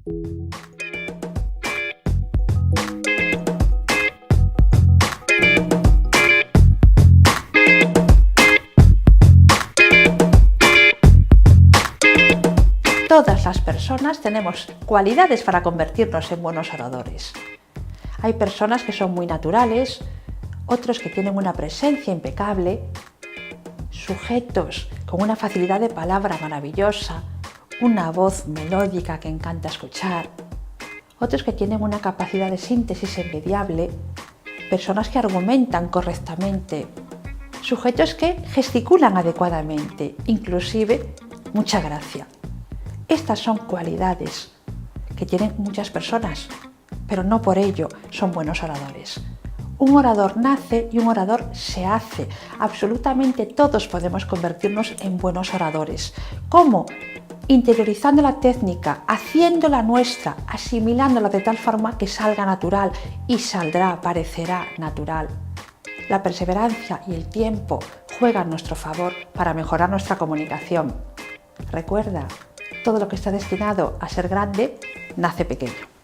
Todas las personas tenemos cualidades para convertirnos en buenos oradores. Hay personas que son muy naturales, otros que tienen una presencia impecable, sujetos con una facilidad de palabra maravillosa, una voz melódica que encanta escuchar, otros que tienen una capacidad de síntesis envidiable, personas que argumentan correctamente, sujetos que gesticulan adecuadamente, inclusive mucha gracia. Estas son cualidades que tienen muchas personas, pero no por ello son buenos oradores. Un orador nace y un orador se hace. Absolutamente todos podemos convertirnos en buenos oradores. ¿Cómo? Interiorizando la técnica, haciéndola nuestra, asimilándola de tal forma que salga natural y saldrá, parecerá natural. La perseverancia y el tiempo juegan a nuestro favor para mejorar nuestra comunicación. Recuerda, todo lo que está destinado a ser grande nace pequeño.